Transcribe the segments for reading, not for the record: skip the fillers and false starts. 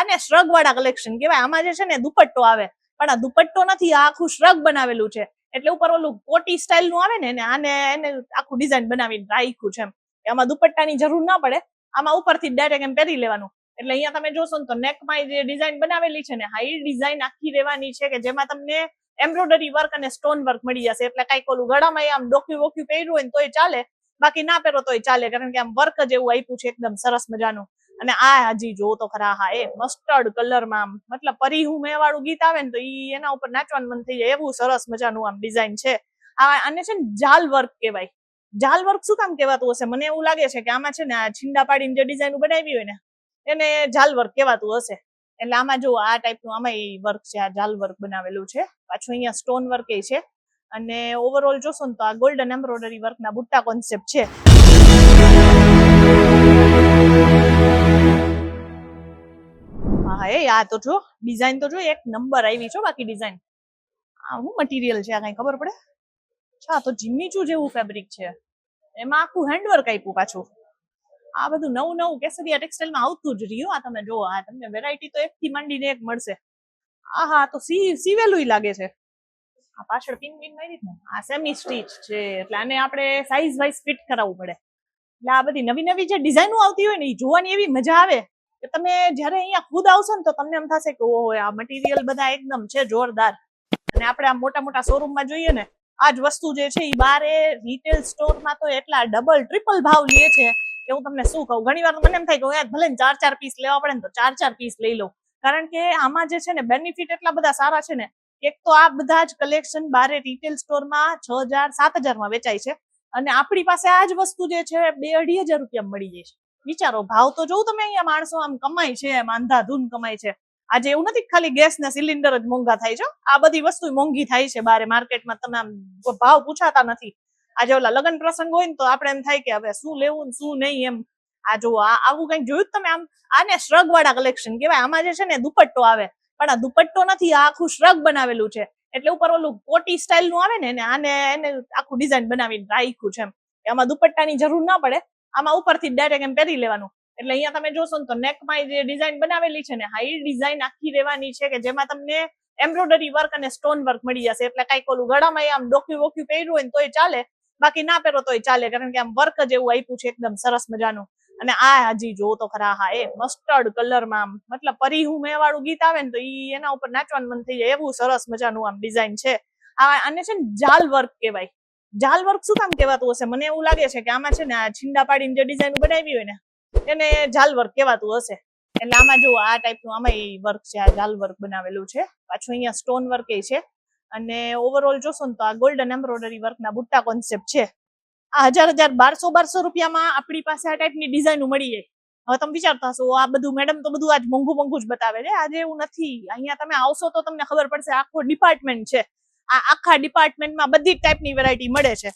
આને શ્રગ વાળા કલેક્શન કહેવાય. આમાં જે છે ને દુપટ્ટો આવે, પણ આ દુપટ્ટો નથી, આ આખું શ્રગ બનાવેલું છે. એટલે ઉપર ઓલું કોટી સ્ટાઇલ નું આવે ને આને એને આખું ડિઝાઇન બનાવીને રાખ્યું છે. એમાં દુપટ્ટાની જરૂર ના પડે, આમાં ઉપરથી ડાયરેક્ટ એમ પહેરી લેવાનું. એટલે અહીંયા તમે જોશો ને તો નેકમાં જે ડિઝાઇન બનાવેલી છે ને, હાઈ ડિઝાઇન આખી રહેવાની છે કે જેમાં તમને એમ્બ્રોઇડરી વર્ક અને સ્ટોન વર્ક મળી જશે. એટલે કઈક ઓલું ગળામાં આમ ડોક્યુ વોક્યુ પહેર્યું હોય ને તોય ચાલે, બાકી ના પહેરો તોય ચાલે, કારણ કે આમ વર્ક જ એવું આપ્યું છે એકદમ સરસ મજાનું. અને આ હજી જો તો ખરા, હા એ મસ્ટર્ડ કલરમાં આમ મતલબ પરી હું મેં વાળું ગીત આવે ને તો ઈ એના ઉપર નાચવાનું મન થઈ જાય એવું સરસ મજાનું આમ ડિઝાઇન છે. આને છે ને જાલ વર્ક કહેવાય. જાલ વર્ક શું કામ કહેવાતું હશે? મને એવું લાગે છે કે આમાં છે ને આ છીંડા પાડીને જે ડિઝાઇન બનાવી હોય ને એને જાલ વર્ક કહેવાતું હશે. એટલે આમાં જો આ ટાઈપનું આમાં એ વર્ક છે, આ જાલ વર્ક બનાવેલું છે. પાછું અહીંયા સ્ટોન વર્ક એ છે. અને ઓવરઓલ જોશો ને તો આ ગોલ્ડન એમ્બ્રોઇડરી વર્કના બુટ્ટા કોન્સેપ્ટ છે. હા આ તો જો ડિઝાઇન તો જો એક નંબર આવી છે. બાકી ડિઝાઇન આ શું મટીરિયલ છે આ કઈ ખબર પડે? અચ્છા, તો જીમીચુ જેવું ફેબ્રિક છે, એમાં આખું હેન્ડવર્ક આપ્યું પાછું. આ બધું નવું નવું કેસરિયા ટેક્સટાઇલમાં આવતું જ રહ્યું. આ તમે જો, આ તમને વેરાયટી તો એક થી માંડીને એક મળશે. હા તો સીવેલું લાગે છે. આ પાછળ પિન મારી ને આ સેમી સ્ટીચ છે, એટલે આને આપણે સાઈઝ વાઇઝ ફિટ કરાવવું પડે. એટલે આ બધી નવી નવી જે ડિઝાઇનો આવતી હોય ને એ જોવાની એવી મજા આવે કે તમે જયારે અહીંયા ખુદ આવશો ને તો તમને એમ થશે કે ઓહો આ મટીરિયલ બધા એકદમ છે જોરદાર. અને આપણે આ મોટા મોટા શોરૂમમાં જોઈએ ને આ જ વસ્તુ જે છે એ બારે રિટેલ સ્ટોરમાં તો એટલા ડબલ ટ્રિપલ ભાવ લે છે કે હું તમને શું કહું. ઘણી વાર મને એમ થાય કે ભલે ને 4-4 પીસ લેવા પડે ને તો 4-4 પીસ લઈ લો, કારણ કે આમાં જે છે ને બેનિફિટ એટલા બધા સારા છે ને. એક તો આ બધા જ કલેક્શન બારે રિટેલ સ્ટોરમાં 6,000-7,000 માં વેચાય છે, અને આપણી પાસે આ જ વસ્તુ જે છે 2,000-2,500 રૂપિયામાં મળી જાય છે. વિચારો ભાવ તો જોઉં તમે, અહીંયા માણસો આમ કમાય છે, એમ અંધાધૂન કમાય છે. આજે એવું નથી ખાલી ગેસ ને સિલિન્ડર જ મોંઘા થાય છે, આ બધી વસ્તુ મોંઘી થાય છે બારે માર્કેટમાં. તમે આમ ભાવ પૂછાતા નથી. આજે ઓલા લગ્ન પ્રસંગ હોય ને તો આપણે એમ થાય કે હવે શું લેવું ને શું નહીં એમ. આ જો આવું કઈક જોયું તમે? આમ આને શ્રગ વાળા કલેક્શન કહેવાય. આમાં જે છે ને દુપટ્ટો આવે, પણ આ દુપટ્ટો નથી, આ આખું શ્રગ બનાવેલું છે. એટલે ઉપર ઓલું કોટી સ્ટાઇલ નું આવે ને આને એને આખું ડિઝાઇન બનાવીને રાખ્યું છે. એમાં દુપટ્ટાની જરૂર ના પડે, આમાં ઉપરથી ડાયરેક્ટ એમ પહેરી લેવાનું. એટલે અહીંયા તમે જોશો ને તો નેકમાં જે ડિઝાઇન બનાવેલી છે ને હાઈ ડિઝાઇન આખી રહેવાની છે કે જેમાં તમને એમ્બ્રોઇડરી વર્ક અને સ્ટોન વર્ક મળી જશે. એટલે કઈક ઓલું ગળામાં આમ ડોક્યુ વોક્યુ પહેર્યું હોય ને તોય ચાલે, બાકી ના પહેરો તોય ચાલે, કારણ કે આમ વર્ક જ એવું આપ્યું છે એકદમ સરસ મજાનું. અને આ હજી જો તો ખરા, હા એ મસ્ટર્ડ કલરમાં આમ મતલબ પરી હું મેં વાળું ગીત આવે ને તો ઈ એના ઉપર નાચવાનું મન થઈ જાય એવું સરસ મજાનું આમ ડિઝાઇન છે. આને છે ને જાલ વર્ક કહેવાય. જાલ વર્ક શું કામ કહેવાતું હશે? મને એવું લાગે છે કે આમાં છે ને આ છીંડા પાડીને જે ડિઝાઇન બનાવી હોય ને એને જાલ વર્ક કહેવાતું હશે. એટલે આમાં જો આ ટાઈપનું આમાં એ વર્ક છે, આ જાલ વર્ક બનાવેલું છે. પાછું અહીંયા સ્ટોન વર્ક એ છે. અને ઓવરઓલ જોશો ને તો આ ગોલ્ડન એમ્બ્રોઇડરી વર્કના બુટ્ટા કોન્સેપ્ટ છે. આ 1,000-1,200 રૂપિયામાં આપણી પાસે આ ટાઈપની ડિઝાઇનો મળી જાય. હવે તમે વિચારતા હશો આ બધું મેડમ તો બધું આજ મોંઘું મોંઘું જ બતાવે છે. આજે એવું નથી. અહીંયા તમે આવશો તો તમને ખબર પડશે. આખો ડિપાર્ટમેન્ટ છે. આ આખા ડિપાર્ટમેન્ટમાં બધી ટાઈપની વેરાયટી મળે છે.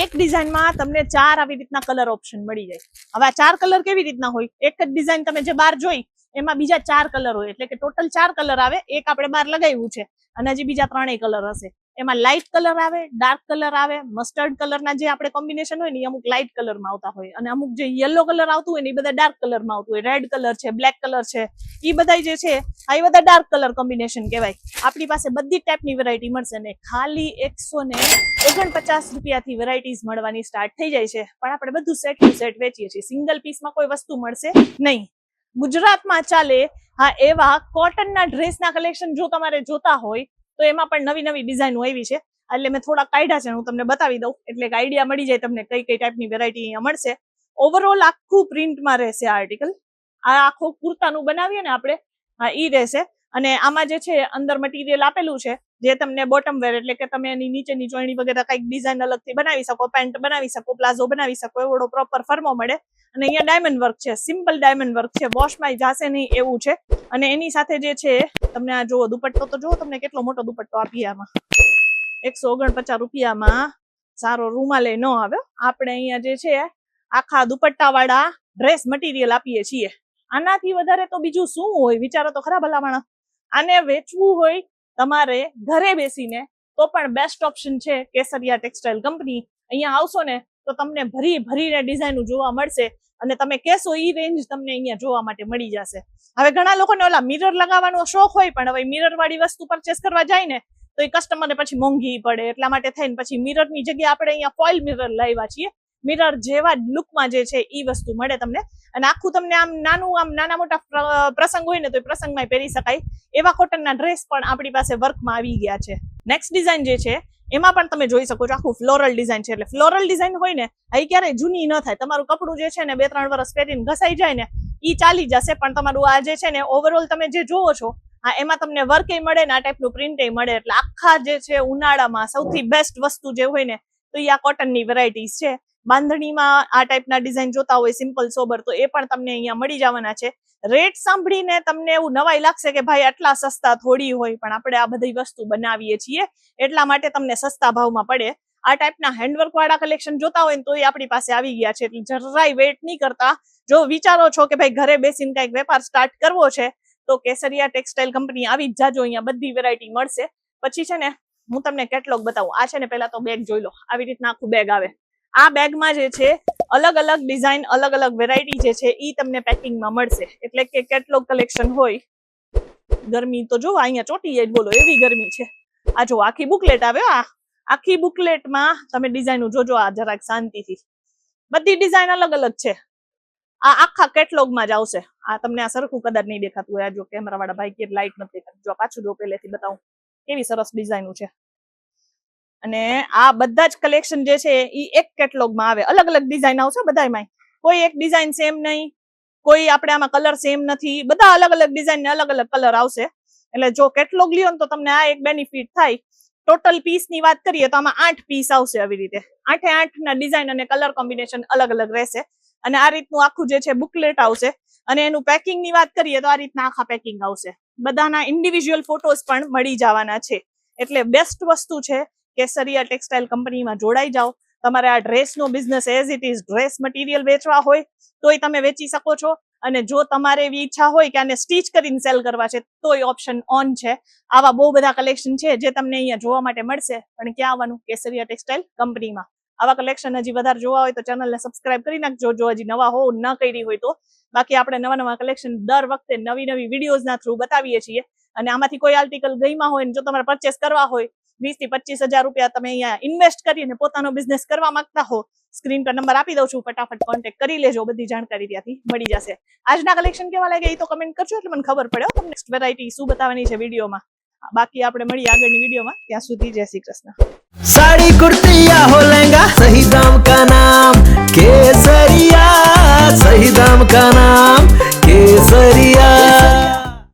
એક ડિઝાઇનમાં તમને 4 આવી રીતના કલર ઓપ્શન મળી જાય. હવે આ 4 કલર કેવી રીતના હોય? એક જ ડિઝાઇન તમે જે બહાર જોઈ એમાં બીજા 4 કલર હોય, એટલે કે ટોટલ 4 કલર આવે. એક આપણે બહાર લગાવ્યું છે અને હજી બીજા 3 કલર હશે. એમાં લાઇટ કલર આવે, ડાર્ક કલર આવે, મસ્ટર્ડ કલરના જે આપણે કોમ્બિનેશન હોય ને એ અમુક લાઇટ કલરમાં આવતા હોય, અને અમુક જે યલો કલર આવતું હોય ને એ બધા ડાર્ક કલરમાં આવતું હોય. રેડ કલર છે, બ્લેક કલર છે, એ બધા જે છે આ બધા ડાર્ક કલર કોમ્બિનેશન કહેવાય. આપણી પાસે બધી ટાઈપની વેરાયટી મળશે ને ખાલી 149 રૂપિયાથી વેરાયટીઝ મળવાની સ્ટાર્ટ થઈ જાય છે. પણ આપણે બધું સેટ ટુ સેટ વેચીએ છીએ, સિંગલ પીસમાં કોઈ વસ્તુ મળશે નહીં. ગુજરાતમાં ચાલે હા એવા કોટનના ડ્રેસના કલેક્શન જો તમારે જોતા હોય તો એમાં પણ નવી નવી ડિઝાઇનો આવી છે. એટલે મેં થોડા કાઢ્યા છે, હું તમને બતાવી દઉં એટલે એક આઈડિયા મળી જાય તમને કઈ કઈ ટાઈપની વેરાયટી અહીંયા મળશે. ઓવરઓલ આખું પ્રિન્ટમાં રહેશે આ આર્ટિકલ. આ આખું કુર્તાનું બનાવીએ ને આપણે, હા ઈ રહેશે. અને આમાં જે છે અંદર મટીરિયલ આપેલું છે જે તમને બોટમ વેર, એટલે કે તમે એની નીચેની જોઈણી વગેરે કઈક ડિઝાઇન અલગથી બનાવી શકો, પેન્ટ બનાવી શકો, પ્લાઝો બનાવી શકો, એવડો પ્રોપર ફર્મો મળે. અને અહીંયા ડાયમંડ વર્ક છે, સિમ્પલ ડાયમંડ વર્ક છે, વોશમાં જશે નહીં એવું છે. અને એની સાથે જે છે તમને આ જુઓ દુપટ્ટો તો જુઓ તમને કેટલો મોટો દુપટ્ટો આપીએ. આમાં 149 રૂપિયામાં સારો રૂમાલે ન આવે. આપણે અહીંયા જે છે આખા દુપટ્ટા વાળા ડ્રેસ મટીરિયલ આપીએ છીએ. આનાથી વધારે તો બીજું શું હોય? વિચારો તો ખરા ભલામણ. આને વેચવું હોય તમારે ઘરે બેસીને તો પણ બેસ્ટ ઓપ્શન છે કેસરિયા ટેક્સટાઇલ કંપની. અહીંયા આવશો ને તો તમને ભરી ભરીને ડિઝાઇનો જોવા મળશે. અને તમે કહેશો ઈ રેન્જ તમને અહીંયા જોવા માટે મળી જશે. હવે ઘણા લોકોને ઓલા મિરર લગાવવાનો શોખ હોય, પણ હવે મિરર વાળી વસ્તુ પરચેસ કરવા જાય ને તો એ કસ્ટમરને પછી મોંઘી પડે, એટલા માટે થઈને પછી મિરરની જગ્યાએ આપણે અહીંયા ફોઇલ મિરર લાવ્યા છીએ. મિરર જેવા લુકમાં જે છે ઈ વસ્તુ મળે તમને, અને આખું તમને આમ નાના મોટા પ્રસંગ હોય ને તો એ પ્રસંગમાં પહેરી શકાય એવા કોટનના ડ્રેસ પણ આપણી પાસે વર્કમાં આવી ગયા છે. નેક્સ્ટ ડિઝાઇન જે છે એમાં પણ તમે જોઈ શકો છો આખું ફ્લોરલ ડિઝાઇન છે. એટલે ફ્લોરલ ડિઝાઇન હોય ને એ ક્યારેય જૂની ન થાય. તમારું કપડું જે છે ને 2-3 વર્ષ પહેરીને ઘસાઈ જાય ને ઈ ચાલી જશે, પણ તમારું આ જે છે ને ઓવરઓલ તમે જે જોવો છો એમાં તમને વર્કે મળે ને આ ટાઈપનું પ્રિન્ટે મળે. એટલે આખા જે છે ઉનાળામાં સૌથી બેસ્ટ વસ્તુ જે હોય ને તો એ આ કોટનની વેરાયટીઝ છે. બાંધણીમાં આ ટાઈપના ડિઝાઇન જોતા હોય સિમ્પલ સોબર તો એ પણ તમને અહીંયા મળી જવાના છે. રેટ સાંભળીને તમને એવું નવાઈ લાગશે કે ભાઈ આટલા સસ્તા થોડી હોય, પણ આપણે આ બધી વસ્તુ બનાવીએ છીએ એટલા માટે તમને સસ્તા ભાવમાં પડે. આ ટાઈપના હેન્ડવર્ક વાળા કલેક્શન જોતા હોય ને તો એ આપણી પાસે આવી ગયા છે. એટલે જરાય વેટ નહીં કરતા, જો વિચારો છો કે ભાઈ ઘરે બેસીને કઈક વેપાર સ્ટાર્ટ કરવો છે તો કેસરિયા ટેક્સટાઇલ કંપની આવી જ જાજો, અહીંયા બધી વેરાયટી મળશે. પછી છે ને હું તમને કેટલોગ બતાવું. આ છે ને પેલા તો બેગ જોઈ લો, આવી રીતના આખું બેગ આવે. આ બેગમાં જે છે અલગ અલગ ડિઝાઇન અલગ અલગ વેરાયટી જે છે ઈ તમને પેકિંગમાં મળશે. એટલે કે કેટલોગ કલેક્શન હોય. ગરમી તો જો અહીંયા ચોટી જાય બોલો એવી ગરમી છે. આ જો આખી બુકલેટ આવે, આ આખી બુકલેટમાં તમે ડિઝાઇન જોજો, આ જરાક શાંતિથી બધી ડિઝાઇન અલગ અલગ છે. આ આખા કેટલોગમાં જ આવશે. આ તમને આ સરખું કદાચ નહીં દેખાતું હોય. આ જો કેમેરા વાળા ભાઈ કે લાઈટ નથી દેખાતી, જો પાછું જો પહેલેથી બતાવું કેવી સરસ ડિઝાઇનો છે. અને આ બધા જ કલેક્શન જે છે એ એક કેટલોગમાં આવે. અલગ અલગ ડિઝાઇન આવશે બધામાં, કોઈ એક ડિઝાઇન સેમ નહીં, કોઈ આપણે આમાં કલર સેમ નથી, બધા અલગ અલગ ડિઝાઇન ને અલગ અલગ કલર આવશે. એટલે જો કેટલોગ લ્યો ને તો તમને આ એક બેનિફિટ થાય. ટોટલ પીસ ની વાત કરીએ તો આમાં 8 પીસ આવશે. આવી રીતે 8 ના ડિઝાઇન અને કલર કોમ્બિનેશન અલગ અલગ રહેશે. અને આ રીતનું આખું જે છે બુકલેટ આવશે. અને એનું પેકિંગ ની વાત કરીએ તો આ રીતના આખા પેકિંગ આવશે. બધાના ઇન્ડિવિજ્યુઅલ ફોટોસ પણ મળી જવાના છે. એટલે બેસ્ટ વસ્તુ છે, કેસરિયા ટેક્સટાઇલ કંપનીમાં જોડાઈ જાઓ. તમારે આ ડ્રેસનો business as it is dress material વેચવા હોય તોય તમે વેચી શકો છો. અને જો તમારે એવી ઈચ્છા હોય કે આને સ્ટીચ કરીને સેલ કરવા છે તોય ઓપ્શન ઓન છે. આવા બહુ બધા કલેક્શન છે જે તમને અહીંયા જોવા માટે મળશે. પણ ક્યાં આવવાનું? કેસરિયા ટેક્સટાઇલ કંપનીમાં. આવા કલેક્શન હજી વધારે જોવા હોય તો ચેનલને સબસ્ક્રાઇબ કરી નાખજો, જો હજી નવા હો ન કરી હોય તો. બાકી આપણે નવા કલેક્શન દર વખતે નવી વિડીયોઝના થ્રુ બતાવીએ છીએ. અને આમાંથી કોઈ આર્ટિકલ ગઈમાં હોય ને જો તમારે પરચેસ કરવા હોય 20 થી 25 હજાર રૂપિયા તમે અહીંયા ઇન્વેસ્ટ કરીને પોતાનો બિઝનેસ કરવા માંગતા હો, સ્ક્રીન પર નંબર આપી દઉં છું, ફટાફટ કોન્ટેક્ટ કરી લેજો. બધી જાણકારી ત્યાંથી મળી જશે. આજના કલેક્શન કેવા લાગે એ તો કમેન્ટ કરજો એટલે મને ખબર પડે તમને નેક્સ્ટ વેરાયટી શું બતાવવાની છે વિડીયોમાં. બાકી આપણે મળીએ આગળની વિડીયોમાં. ત્યાં સુધી જય શ્રી કૃષ્ણ. साड़ी कुर्ती या हो लहंगा, सही दाम का नाम केसरिया, सही दाम का नाम केसरिया.